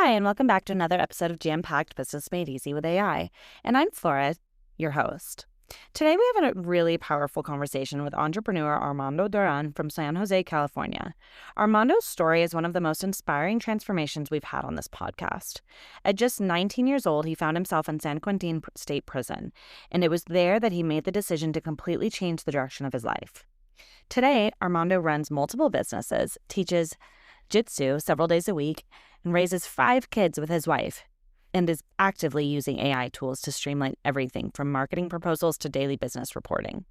Hi, and welcome back to another episode of Jam-Packed Business Made Easy with AI. And I'm Flora, your host. Today we have a really powerful conversation with entrepreneur Armando Duran from San Jose, California. Armando's story is one of the most inspiring transformations we've had on this podcast. At just 19 years old, he found himself in San Quentin State Prison, and it was there that he made the decision to completely change the direction of his life. Today, Armando runs multiple businesses, teaches Jiu-Jitsu several days a week, and raises 5 kids with his wife, and is actively using AI tools to streamline everything from marketing proposals to daily business reporting.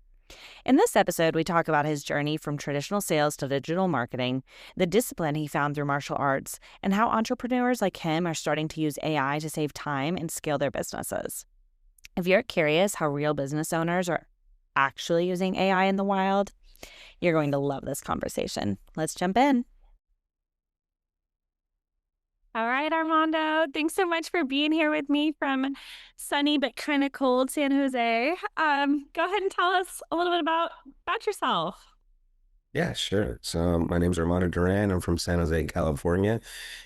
In this episode, we talk about his journey from traditional sales to digital marketing, the discipline he found through martial arts, and how entrepreneurs like him are starting to use AI to save time and scale their businesses. If you're curious how real business owners are actually using AI in the wild, you're going to love this conversation. Let's jump in. All right, Armando, thanks so much for being here with me from sunny but kind of cold San Jose. Go ahead and tell us a little bit about yourself. Yeah, sure. So my name's Armando Duran. I'm from San Jose, California,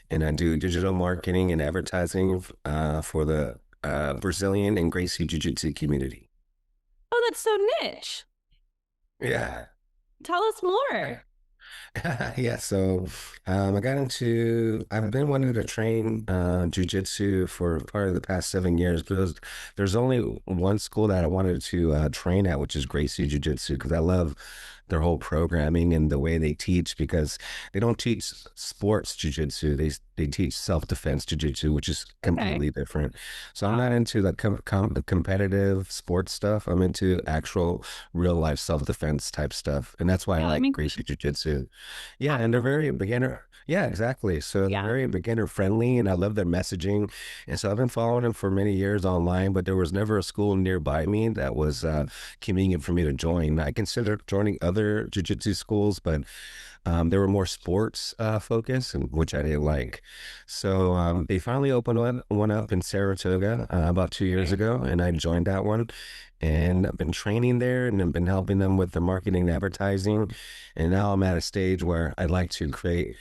and I do digital marketing and advertising for the Brazilian and Gracie Jiu-Jitsu community. Oh, that's so niche. Yeah. Tell us more. Yeah, so I've been wanting to train jujitsu for part of the past 7 years. There's only one school that I wanted to train at, which is Gracie Jiu-Jitsu, because I love their whole programming and the way they teach, because they don't teach sports jiu-jitsu. They teach self-defense jiu-jitsu, which is completely different. So I'm not into the competitive sports stuff. I'm into actual real life self-defense type stuff. And that's why I like Gracie Jiu-Jitsu. Yeah, and they're very beginner. Yeah, exactly. So they're very beginner friendly, and I love their messaging. And so I've been following them for many years online, but there was never a school nearby me that was convenient for me to join. I considered joining other jiu-jitsu schools, but they were more sports focused, which I didn't like. So they finally opened one up in Saratoga about 2 years ago, and I joined that one. And I've been training there, and I've been helping them with the marketing and advertising. And now I'm at a stage where I'd like to create,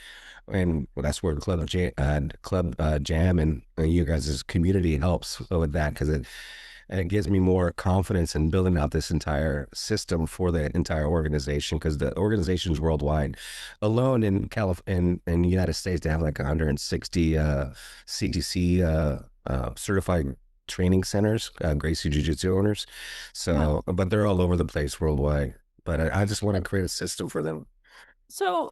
and that's where Club Jam and you guys' community helps with that, because it gives me more confidence in building out this entire system for the entire organization, because the organization's worldwide. Alone in in the United States, they have like 160 CTC certified training centers, Gracie Jiu-Jitsu owners. So, but they're all over the place worldwide. But I just want to create a system for them. So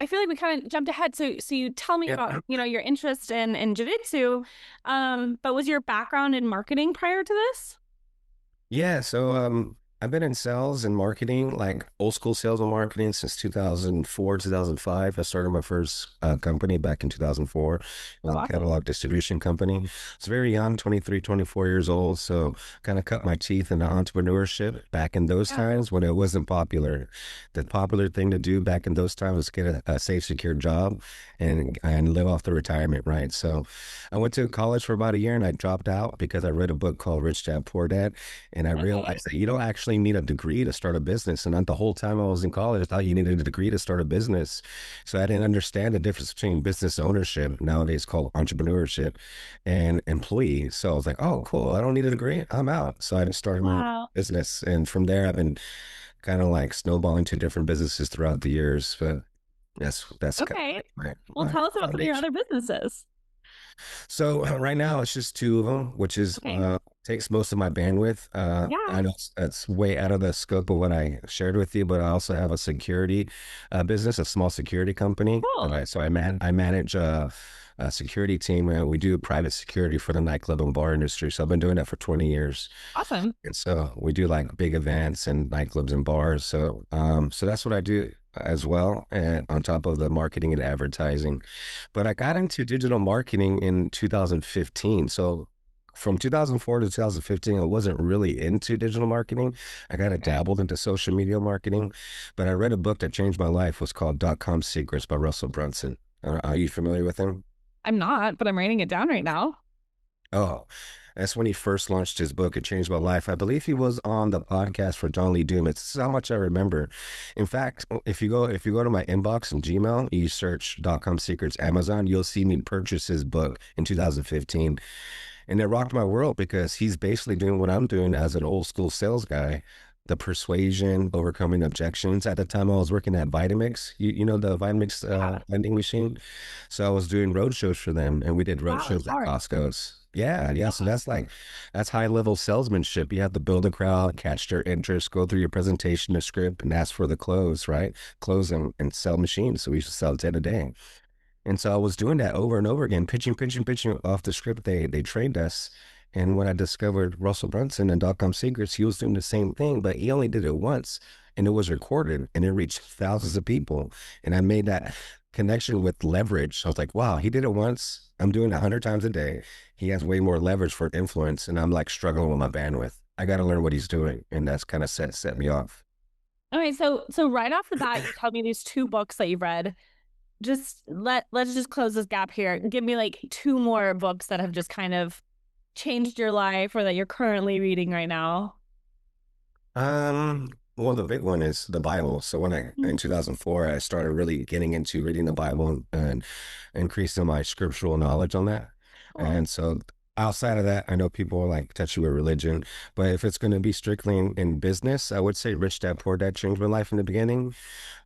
I feel like we kind of jumped ahead. So you tell me about, your interest in jiu-jitsu, but was your background in marketing prior to this? Yeah, so I've been in sales and marketing, like old school sales and marketing, since 2004, 2005. I started my first company back in 2004. It was a catalog distribution company. It's very young, 23, 24 years old. So kind of cut my teeth into entrepreneurship back in those times when it wasn't popular. The popular thing to do back in those times was get a safe, secure job and live off the retirement, right? So I went to college for about a year and I dropped out because I read a book called Rich Dad, Poor Dad. And I realized that you don't actually need a degree to start a business. And the whole time I was in college, I thought you needed a degree to start a business. So I didn't understand the difference between business ownership, nowadays called entrepreneurship, and employee. So I was like, oh, cool. I don't need a degree. I'm out. So I just started my business. And from there, I've been kind of like snowballing to different businesses throughout the years. But that's okay. Well, tell us about your other businesses. So right now it's just 2 of them, which is takes most of my bandwidth. I know that's way out of the scope of what I shared with you, but I also have a security business, a small security company. Cool. So I manage a security team. We do private security for the nightclub and bar industry. So I've been doing that for 20 years. Awesome. And so we do like big events and nightclubs and bars. So so that's what I do as well, and on top of the marketing and advertising. But I got into digital marketing in 2015. So from 2004 to 2015, I wasn't really into digital marketing. I kind of dabbled into social media marketing, but I read a book that changed my life. It was called .com Secrets by Russell Brunson. Are you familiar with him? I'm not, but I'm writing it down right now. Oh, That's when he first launched his book. It changed my life. I believe he was on the podcast for John Lee Dumas. This is how much I remember. In fact, if you go to my inbox in Gmail, you search .com secrets Amazon, you'll see me purchase his book in 2015. And it rocked my world because he's basically doing what I'm doing as an old school sales guy. The persuasion, overcoming objections. At the time, I was working at Vitamix. You know the Vitamix Yeah. vending machine. So I was doing road shows for them, and we did road Wow, that's shows at hard. Costco's. Yeah, yeah. So Yeah. that's high level salesmanship. You have to build a crowd, catch their interest, go through your presentation, the script, and ask for the close, right? Close and sell machines. So we used to sell 10 a day. And so I was doing that over and over again, pitching off the script they trained us. And when I discovered Russell Brunson and .com Secrets, he was doing the same thing, but he only did it once and it was recorded and it reached thousands of people. And I made that connection with leverage. I was like, wow, he did it once. I'm doing it 100 times a day. He has way more leverage for influence. And I'm like struggling with my bandwidth. I got to learn what he's doing. And that's kind of set me off. Okay, so right off the bat, you tell me these two books that you've read. Just let's just close this gap here. Give me like two more books that have just kind of changed your life or that you're currently reading right now. Well, the big one is the Bible. So in 2004, I started really getting into reading the Bible and increasing my scriptural knowledge on that. Cool. And so outside of that, I know people are like touchy with religion, but if it's going to be strictly in business, I would say Rich Dad Poor Dad changed my life in the beginning.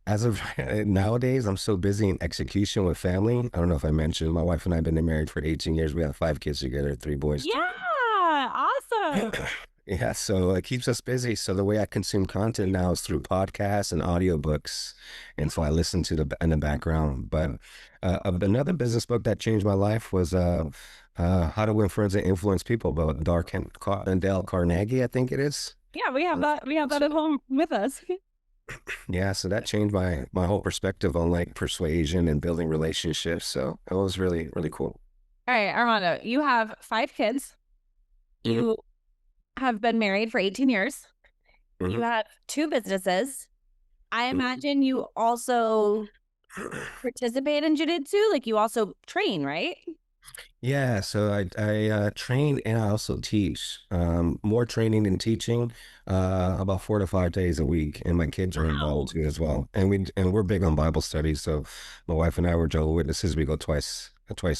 As of nowadays, I'm so busy in execution with family. I don't know if I mentioned, my wife and I have been married for 18 years. We have 5 kids together, 3 boys. Yeah, awesome. Yeah, so it keeps us busy. So the way I consume content now is through podcasts and audiobooks. And so I listen to the in the background. But another business book that changed my life was How to Win Friends and Influence People by Dale Carnegie, I think it is. Yeah, we have that. We have that at home with us. Yeah, so that changed my whole perspective on like persuasion and building relationships. So it was really, really cool. All right, Armando, you have 5 kids. Mhm, You have been married for 18 years. You mhm, have 2 businesses. I mhm. imagine you also participate in jiu-jitsu, like you also train, right? Yeah, so I train and I also teach. More training and teaching, about 4 to 5 days a week, and my kids are involved Wow. too as well. And we're big on Bible studies. So my wife and I were Jehovah's Witnesses. We go twice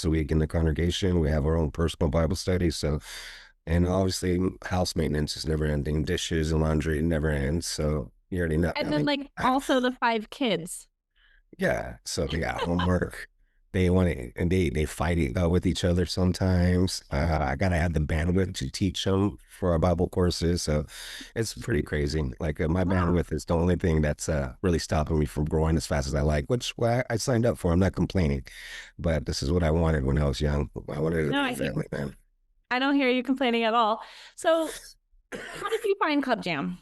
a week in the congregation. We have our own personal Bible studies. So and obviously house maintenance is never ending. Dishes and laundry never ends. So you already know. I And then mean, like also the 5 kids. yeah, so they got homework. They want to, and they fight with each other sometimes. I gotta have the bandwidth to teach them for our Bible courses, so it's pretty crazy. Like my Wow. bandwidth is the only thing that's really stopping me from growing as fast as I like, which I signed up for. I'm not complaining, but this is what I wanted when I was young. I wanted a No, big family, man. I don't hear you complaining at all. So how did you find Club Jam?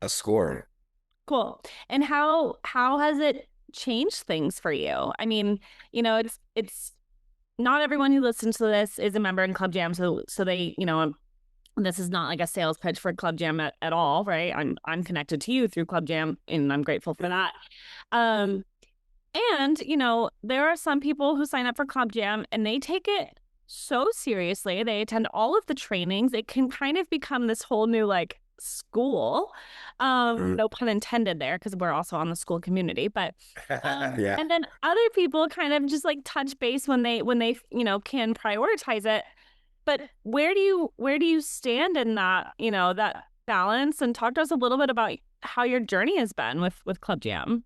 A score. Cool. And how has it changed things for you? I mean, it's not everyone who listens to this is a member in Club Jam, so they, this is not like a sales pitch for Club Jam at all, right? I'm connected to you through Club Jam, and I'm grateful for that. Um, and there are some people who sign up for Club Jam and they take it so seriously. They attend all of the trainings. It can kind of become this whole new like school. Mm. No pun intended there, because we're also on the school community. But Yeah. and then other people kind of just like touch base when they can prioritize it. But where do you stand in that that balance? And talk to us a little bit about how your journey has been with Club Jam.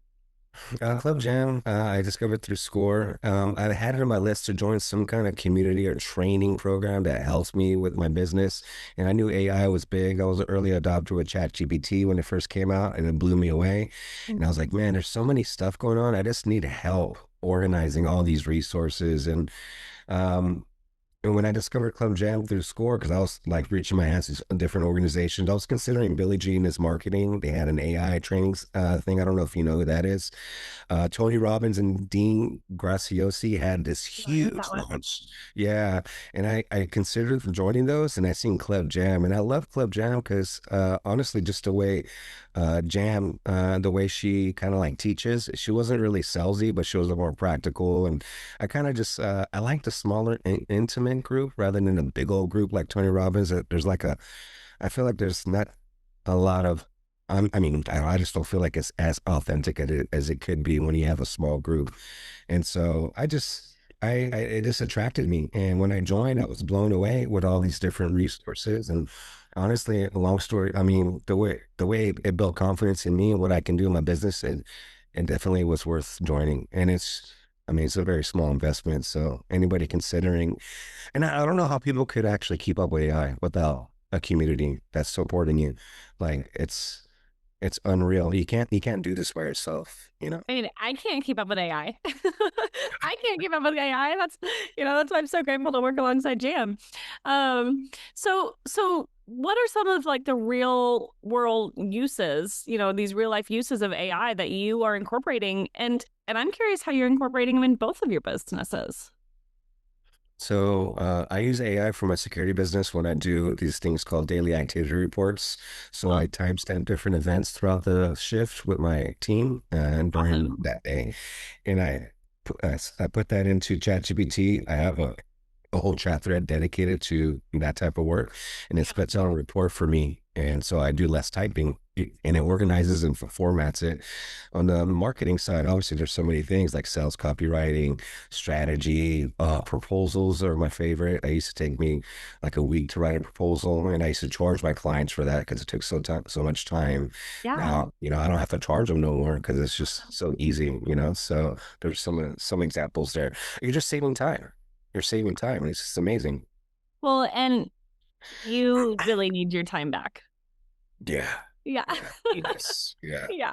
Club Jam, I discovered through SCORE. I had it on my list to join some kind of community or training program that helps me with my business. And I knew AI was big. I was an early adopter with ChatGPT when it first came out, and it blew me away. And I was like, man, there's so many stuff going on. I just need help organizing all these resources. Um, and when I discovered Club Jam through SCORE, because I was like reaching my hands to different organizations, I was considering Billie Jean as marketing. They had an AI training thing. I don't know if you know who that is. Tony Robbins and Dean Graciosi had this I heard that huge one. launch. Yeah. And I considered joining those and I seen Club Jam. And I love Club Jam because honestly, just the way Jam, the way she kind of like teaches, she wasn't really salesy, but she was a more practical. And I kind of just, I like the smaller, intimate intimate group rather than a big old group like Tony Robbins. There's like I feel like there's not a lot of, I mean, I just don't feel like it's as authentic as it could be when you have a small group. And so it just attracted me. And when I joined, I was blown away with all these different resources. And honestly, a long story, I mean, the way it built confidence in me and what I can do in my business, it definitely was worth joining. And I mean, it's a very small investment. So anybody considering, and I don't know how people could actually keep up with AI without a community that's supporting you. Like it's unreal. You can't do this by yourself, you know? I mean, I can't keep up with AI. I can't keep up with AI. That's why I'm so grateful to work alongside Jam. So what are some of like the real world uses, these real life uses of AI that you are incorporating? And I'm curious how you're incorporating them in both of your businesses. So I use AI for my security business when I do these things called daily activity reports. So I timestamp different events throughout the shift with my team and during Awesome. that day. And I put that into ChatGPT. I have a whole chat thread dedicated to that type of work, and it spits out a report for me. And so I do less typing, and it organizes and formats it. On the marketing side, obviously, there's so many things like sales copywriting, strategy, proposals are my favorite. I used to take me like a week to write a proposal, and I used to charge my clients for that because it took so much time. Yeah. Now, I don't have to charge them no more because it's just so easy, So there's some examples there. You're just saving time. You're saving time, and it's just amazing. Well, and you really need your time back. Yeah. Yeah. Yes. Yeah. Yeah.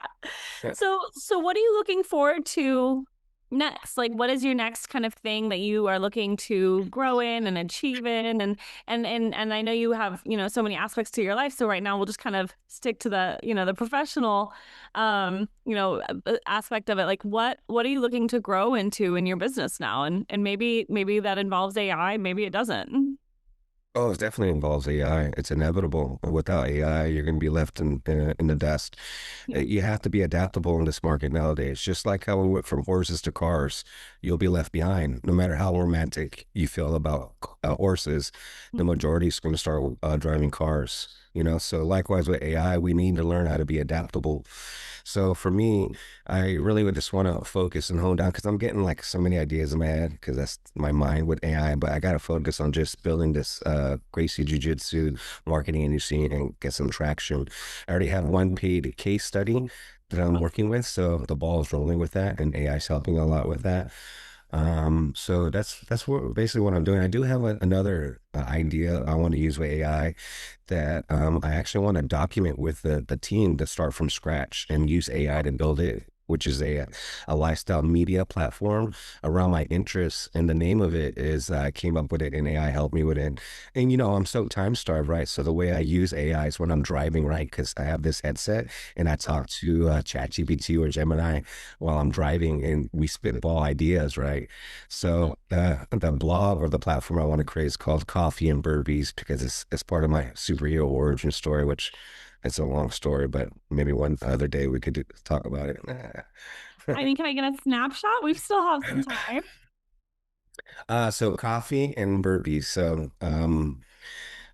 Yeah. So what are you looking forward to next? Like, what is your next kind of thing that you are looking to grow in and achieve in? And I know you have, so many aspects to your life. So right now we'll just kind of stick to the professional, aspect of it. Like, what are you looking to grow into in your business now? And maybe that involves AI, maybe it doesn't. Oh, it definitely involves AI. It's inevitable. Without AI, you're going to be left in the dust. Yeah. You have to be adaptable in this market nowadays. Just like how we went from horses to cars, you'll be left behind. No matter how romantic you feel about horses, the majority is going to start driving cars. So likewise with AI, we need to learn how to be adaptable. So for me, I really would just want to focus and hone down because I'm getting like so many ideas in my head because that's my mind with AI. But I got to focus on just building this Gracie Jiu-Jitsu marketing industry and get some traction. I already have one paid case study that I'm working with, so the ball is rolling with that, and AI is helping a lot with that. So that's basically what I'm doing. I do have another idea I want to use with AI that I actually want to document with the team to start from scratch and use AI to build it, which is a lifestyle media platform around my interests. And the name of it is I came up with it and AI helped me with it. And I'm so time starved, right? So the way I use AI is when I'm driving, right? Because I have this headset and I talk to ChatGPT or Gemini while I'm driving and we spitball ideas, right? So the blog or the platform I want to create is called Coffee and Burpees because it's part of my superhero origin story, which it's a long story, but maybe one other day we could talk about it. I mean, can I get a snapshot? We still have some time. So coffee and burpees. So,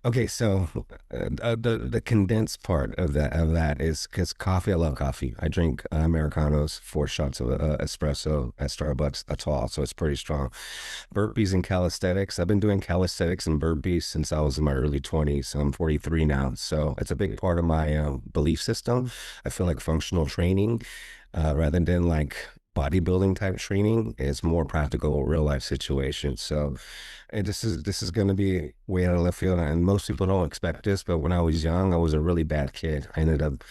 okay. So, the condensed part of that is because coffee. I love coffee. I drink Americanos, 4 shots of espresso at Starbucks. That's all. So it's pretty strong. Burpees and calisthenics. I've been doing calisthenics and burpees since I was in my early 20s. So I'm 43 now. So it's a big part of my belief system. I feel like functional training, rather than like bodybuilding type training, is more practical real life situations. So this is going to be way out of left field, and most people don't expect this. But when I was young, I was a really bad kid. I ended up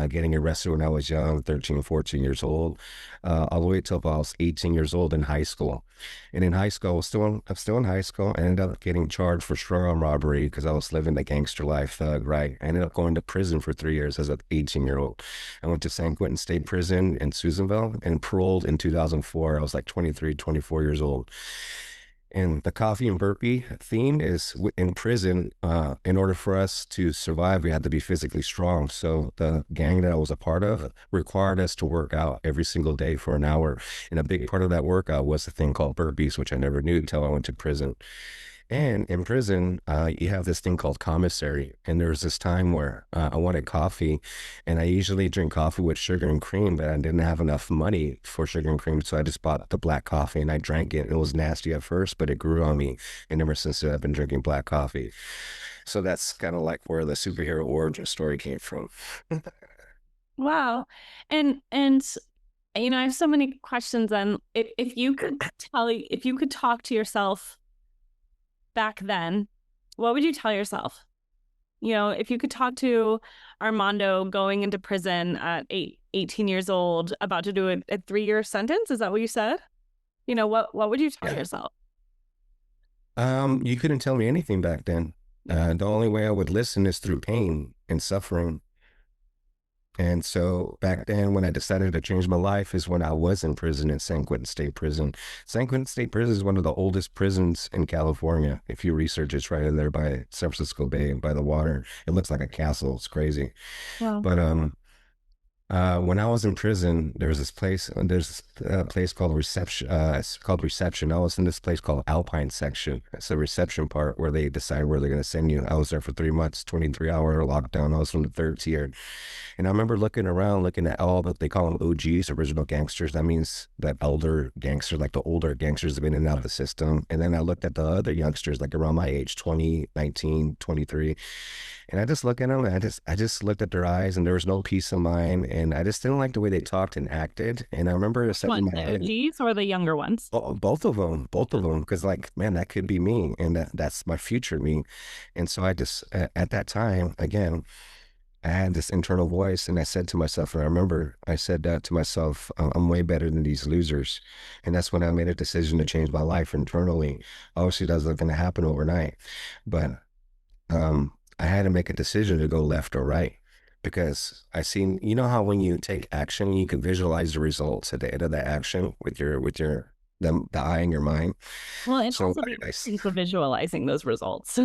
getting arrested when I was young, 13, 14 years old, all the way till I was 18 years old in high school. And in high school, I'm still in high school. I ended up getting charged for strong robbery because I was living the gangster life thug, right? I ended up going to prison for 3 years as an 18-year-old. I went to San Quentin State Prison in Susanville and paroled in 2004. I was like 23, 24 years old. And the coffee and burpee theme is in prison. In order for us to survive, we had to be physically strong. So the gang that I was a part of required us to work out every single day for an hour. And a big part of that workout was a thing called burpees, which I never knew until I went to prison. And in prison, you have this thing called commissary. And there was this time where I wanted coffee, and I usually drink coffee with sugar and cream, but I didn't have enough money for sugar and cream. So I just bought the black coffee and I drank it. It was nasty at first, but it grew on me. And ever since then, I've been drinking black coffee. So that's kind of like where the superhero origin story came from. Wow. And I have so many questions. And if you could if you could talk to yourself back then, what would you tell yourself? If you could talk to Armando going into prison at 18 years old, about to do a 3-year sentence, is that what you said? What would you tell yourself? You couldn't tell me anything back then. The only way I would listen is through pain and suffering. And so back then, when I decided to change my life, is when I was in prison in San Quentin State Prison. San Quentin State Prison is one of the oldest prisons in California. If you research, it's right in there by San Francisco Bay, by the water. It looks like a castle. It's crazy. Wow. But when I was in prison, there's a place called Reception. It's called Reception. I was in this place called Alpine Section. It's the reception part where they decide where they're going to send you. I was there for 3 months, 23-hour lockdown. I was from the 3rd tier. And I remember looking around, looking at all that they call them OGs, original gangsters. That means that elder gangster, like the older gangsters have been in and out of the system. And then I looked at the other youngsters, like around my age, 20, 19, 23. And I just looked at them, and I just looked at their eyes, and there was no peace of mind. And I just didn't like the way they talked and acted. And I remember setting my head. The OGs or the younger ones? Both of them, because like, man, that could be me, and that's my future me. And so I just, at that time, again, I had this internal voice, and I said to myself, and I remember I said that to myself, I'm way better than these losers. And that's when I made a decision to change my life internally. Obviously, that's not going to happen overnight, but I had to make a decision to go left or right, because I seen, how when you take action, you can visualize the results at the end of that action with the eye in your mind. Well, it's also the importance of visualizing those results.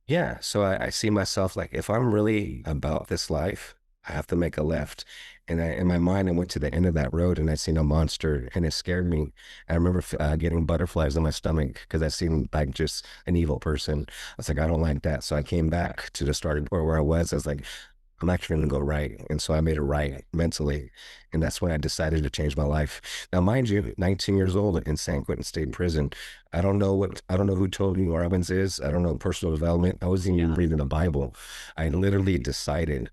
Yeah. So I see myself like, if I'm really about this life, I have to make a left. And in my mind, I went to the end of that road and I seen a monster, and it scared me. I remember getting butterflies in my stomach because I seemed like just an evil person. I was like, I don't like that. So I came back to the starting point where I was. I was like, I'm actually going to go right. And so I made it right mentally. And that's when I decided to change my life. Now, mind you, 19 years old in San Quentin State Prison. I don't know who told me Robbins is. I don't know personal development. I wasn't even reading the Bible. I literally decided.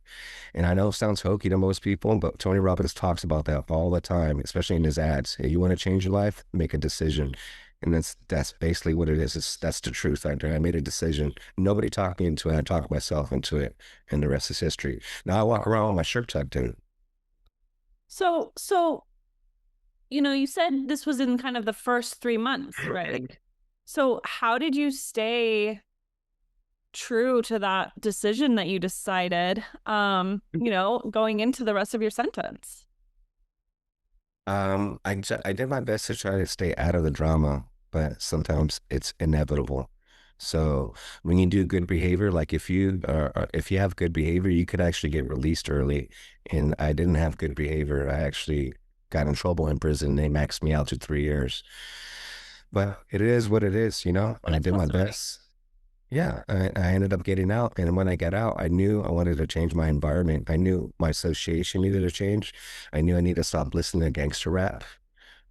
And I know it sounds hokey to most people, but Tony Robbins talks about that all the time, especially in his ads. Hey, you want to change your life? Make a decision. And that's basically what it is. That's the truth. I made a decision. Nobody talked me into it. I talked myself into it, and the rest is history. Now I walk around with my shirt tucked in. So, you said this was in kind of the first 3 months, right? So how did you stay true to that decision that you decided, going into the rest of your sentence? I did my best to try to stay out of the drama, but sometimes it's inevitable. So when you do good behavior, like if you have good behavior, you could actually get released early. And I didn't have good behavior. I actually got in trouble in prison. They maxed me out to 3 years. But it is what it is, and I did my best. Yeah, I ended up getting out. And when I got out, I knew I wanted to change my environment. I knew my association needed to change. I knew I needed to stop listening to gangster rap.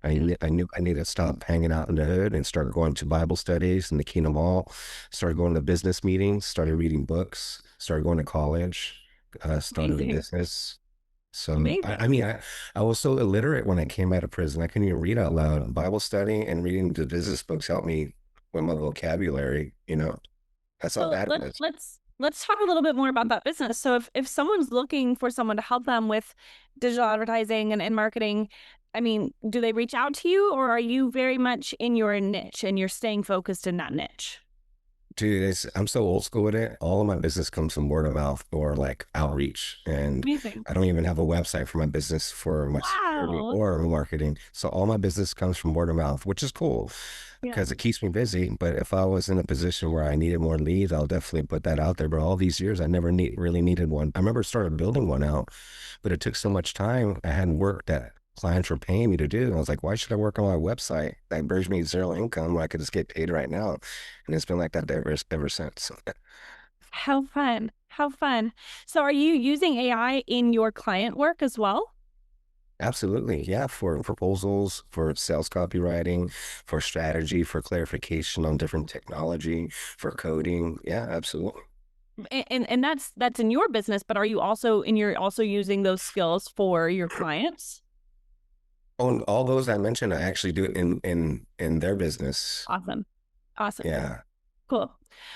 I knew I needed to stop hanging out in the hood and start going to Bible studies in the Kingdom Hall, started going to business meetings, started reading books, started going to college, started a business. So, I was so illiterate when I came out of prison. I couldn't even read out loud. Bible study and reading the business books helped me with my vocabulary, That's how bad it was. Let's talk a little bit more about that business. So if someone's looking for someone to help them with digital advertising and marketing, do they reach out to you, or are you very much in your niche and you're staying focused in that niche? Dude, I'm so old school with it. All of my business comes from word of mouth or like outreach. And Amazing. I don't even have a website for my business for my security or marketing. So all my business comes from word of mouth, which is cool because it keeps me busy. But if I was in a position where I needed more leads, I'll definitely put that out there. But all these years, I never really needed one. I remember started building one out, but it took so much time. I hadn't worked that clients were paying me to do. And I was like, why should I work on my website that brings me zero income when I could just get paid right now? And it's been like that ever since. How fun. How fun. So are you using AI in your client work as well? Absolutely. Yeah. For proposals, for sales copywriting, for strategy, for clarification on different technology, for coding. Yeah, absolutely. And that's in your business, but are you also you're also using those skills for your clients? On all those I mentioned, I actually do it in their business. Awesome. Awesome. Yeah. Cool.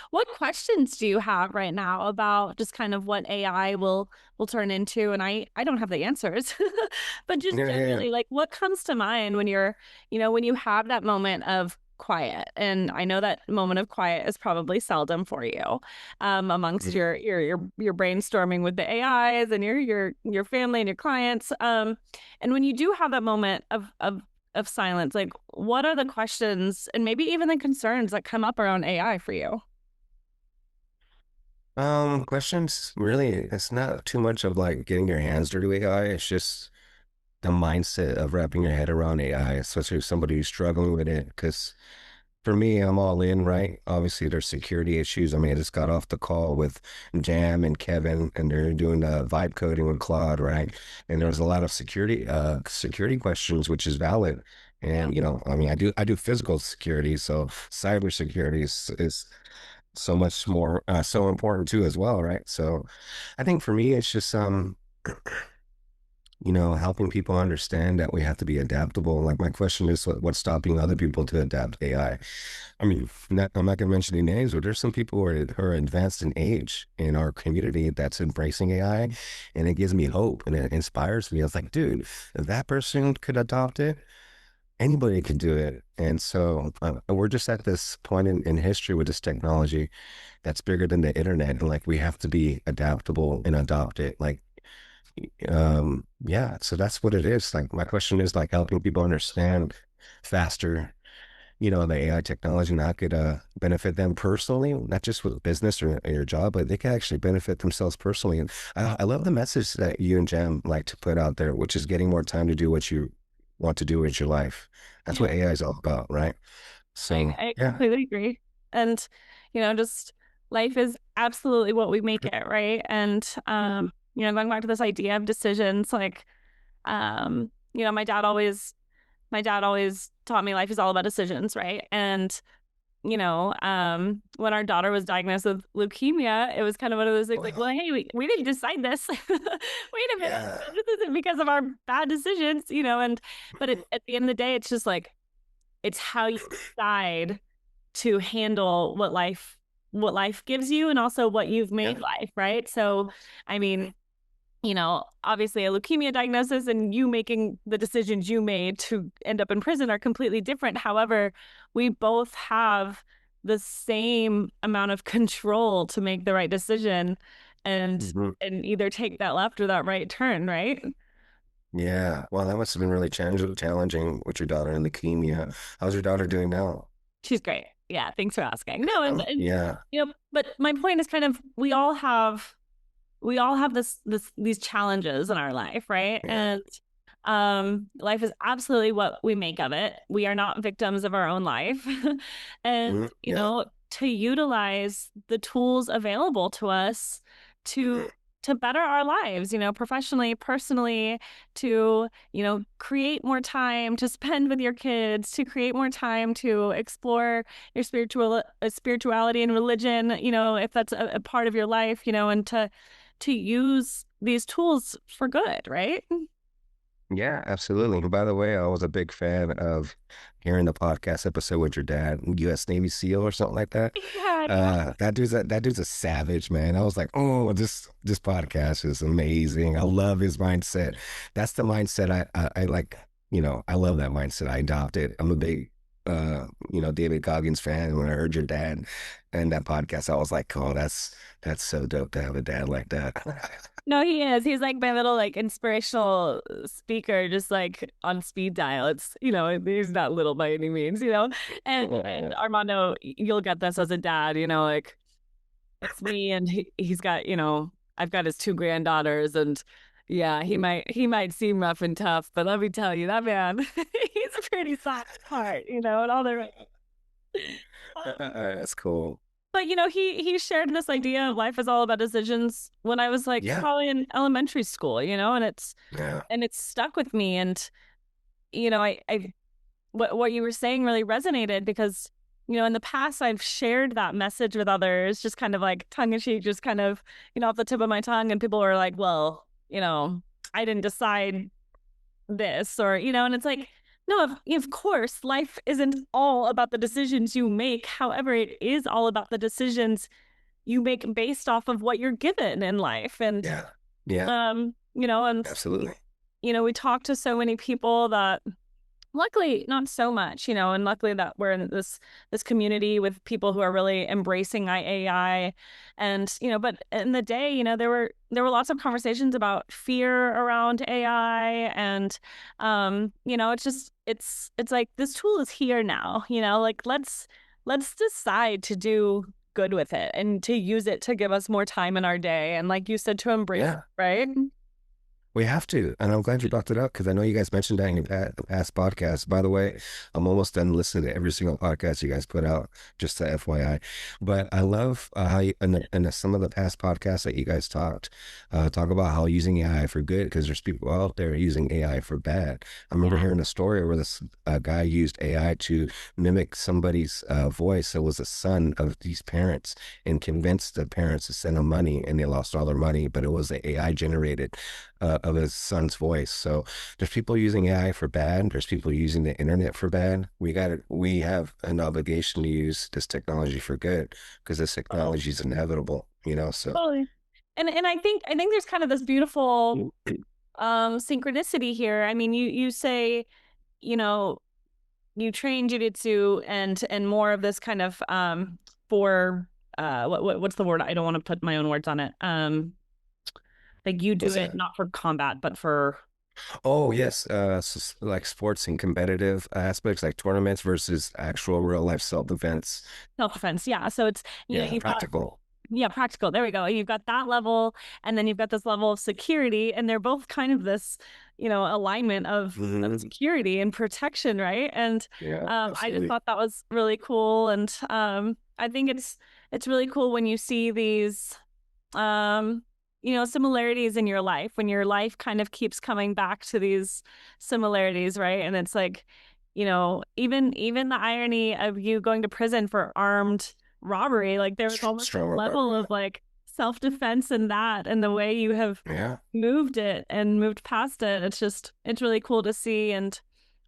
What questions do you have right now about just kind of what AI will turn into? And I don't have the answers, but just Yeah, yeah, generally, like what comes to mind when when you have that moment of quiet? And I know that moment of quiet is probably seldom for you, amongst yeah. your brainstorming with the AIs and your family and your clients. And when you do have that moment of silence, like what are the questions and maybe even the concerns that come up around AI for you? Questions really, it's not too much of like getting your hands dirty with AI. It's just the mindset of wrapping your head around AI, especially if somebody who's struggling with it. Because for me, I'm all in, right? Obviously, there's security issues. I mean, I just got off the call with Jam and Kevin, and they're doing vibe coding with Claude, right? And there was a lot of security questions, which is valid. Yeah. And I mean, I do physical security, so cybersecurity is so much more so important too as well, right? So I think for me, it's just helping people understand that we have to be adaptable. Like my question is, what's stopping other people to adapt AI? I mean, I'm not going to mention any names, but there's some people who are advanced in age in our community that's embracing AI, and it gives me hope and it inspires me. I was like, dude, if that person could adopt it, anybody can do it. And so we're just at this point in history with this technology that's bigger than the internet, and like we have to be adaptable and adopt it. Like yeah, so that's what it is. Like my question is like helping people understand faster, the AI technology, and how it could benefit them personally, not just with business or your job, but they can actually benefit themselves personally. And I love the message that you and Jam like to put out there, which is getting more time to do what you want to do with your life. That's Yeah. what AI is all about, right? So I yeah. completely agree. And, just life is absolutely what we make it, right? And going back to this idea of decisions, like my dad always taught me life is all about decisions, right? And when our daughter was diagnosed with leukemia, it was kind of one of those things like, Well, well, hey, we didn't decide this. Wait a minute. yeah. This isn't because of our bad decisions, and but at the end of the day, it's just like it's how you decide to handle what life gives you and also what you've Yeah. made life, right? So, I mean, obviously a leukemia diagnosis and you making the decisions you made to end up in prison are completely different. However, we both have the same amount of control to make the right decision and Mhm. and either take that left or that right turn, right? Yeah. Well, that must have been really challenging with your daughter in leukemia. How's your daughter doing now? She's great. Yeah, thanks for asking. No, and Yeah. but my point is kind of we all have these challenges in our life, right? Yeah. And life is absolutely what we make of it. We are not victims of our own life. And Yeah. to utilize the tools available to us to better our lives, professionally, personally, to create more time to spend with your kids, to create more time to explore your spirituality and religion, if that's a part of your life, and to use these tools for good, right? Yeah, absolutely. By the way, I was a big fan of hearing the podcast episode with your dad, U.S. Navy SEAL or something like that. Yeah, That dude's a savage, man. I was like, oh, this podcast is amazing. I love his mindset. That's the mindset I like. I love that mindset. I adopted. I'm a big David Goggins fan. When I heard your dad and that podcast, I was like, oh, that's so dope to have a dad like that. no, he is. He's like my little like inspirational speaker, just like on speed dial. It's he's not little by any means, And Armando, you'll get this as a dad, like it's me and he's got I've got his two granddaughters and Yeah, he might seem rough and tough, but let me tell you, that man, he's a pretty soft heart, and all the right. That's cool. But he shared this idea of life is all about decisions when I was like Yeah. probably in elementary school, and it's Yeah. and it's stuck with me. And I what you were saying really resonated because in the past I've shared that message with others, just kind of like tongue in cheek, just kind of off the tip of my tongue, and people were like, well, I didn't decide this, or and it's like, no, of course life isn't all about the decisions you make. However, it is all about the decisions you make based off of what you're given in life. And Yeah. Yeah. and Absolutely. we talk to so many people that luckily not so much, and luckily that we're in this community with people who are really embracing AI. And but in the day, there were lots of conversations about fear around AI. And it's just it's like this tool is here now, like let's decide to do good with it and to use it to give us more time in our day, and like you said, to embrace it, Yeah. right? We have to, and I'm glad you brought it up because I know you guys mentioned that in your past podcasts. By the way, I'm almost done listening to every single podcast you guys put out, just to FYI. But I love how you, in some of the past podcasts that you guys talk about how using AI for good, because there's people out there using AI for bad. I remember hearing a story where this guy used AI to mimic somebody's voice. It was a son of these parents and convinced the parents to send them money, and they lost all their money, but it was the AI generated of his son's voice. So there's people using AI for bad. There's people using the internet for bad. We have an obligation to use this technology for good because this technology is inevitable, so. Totally. And I think there's kind of this beautiful synchronicity here. I mean, you say, you know, you train jiu-jitsu and more of this kind of for what's the word? I don't want to put my own words on it. Like you do What's it that? not for combat, but for Oh, yes. Like sports and competitive aspects, like tournaments versus actual real life self-defense. self-defense. Yeah. So it's, Yeah, you've got, practical. yeah, practical. There we go. You've got that level, and then you've got this level of security, and they're both kind of this, alignment of Hmm. security and protection, right? And Yeah, I just absolutely. thought that was really cool, and I think it's really cool when you see these um similarities in your life, when your life kind of keeps coming back to these similarities, right? And it's like, even the irony of you going to prison for armed robbery, like there was almost this Strong level recovery. of like self-defense in that, and the way you have Yeah. moved it and moved past it. It's really cool to see. And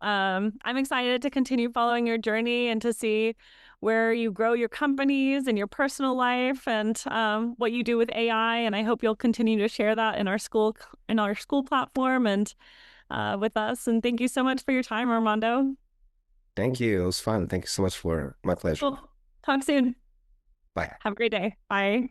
I'm excited to continue following your journey and to see where you grow your companies and your personal life, and what you do with AI. And I hope you'll continue to share that in our school platform, and with us. And thank you so much for your time, Armando. Thank you. It was fun. Thank you so much for my pleasure. Cool. Talk soon. Bye. Have a great day. Bye.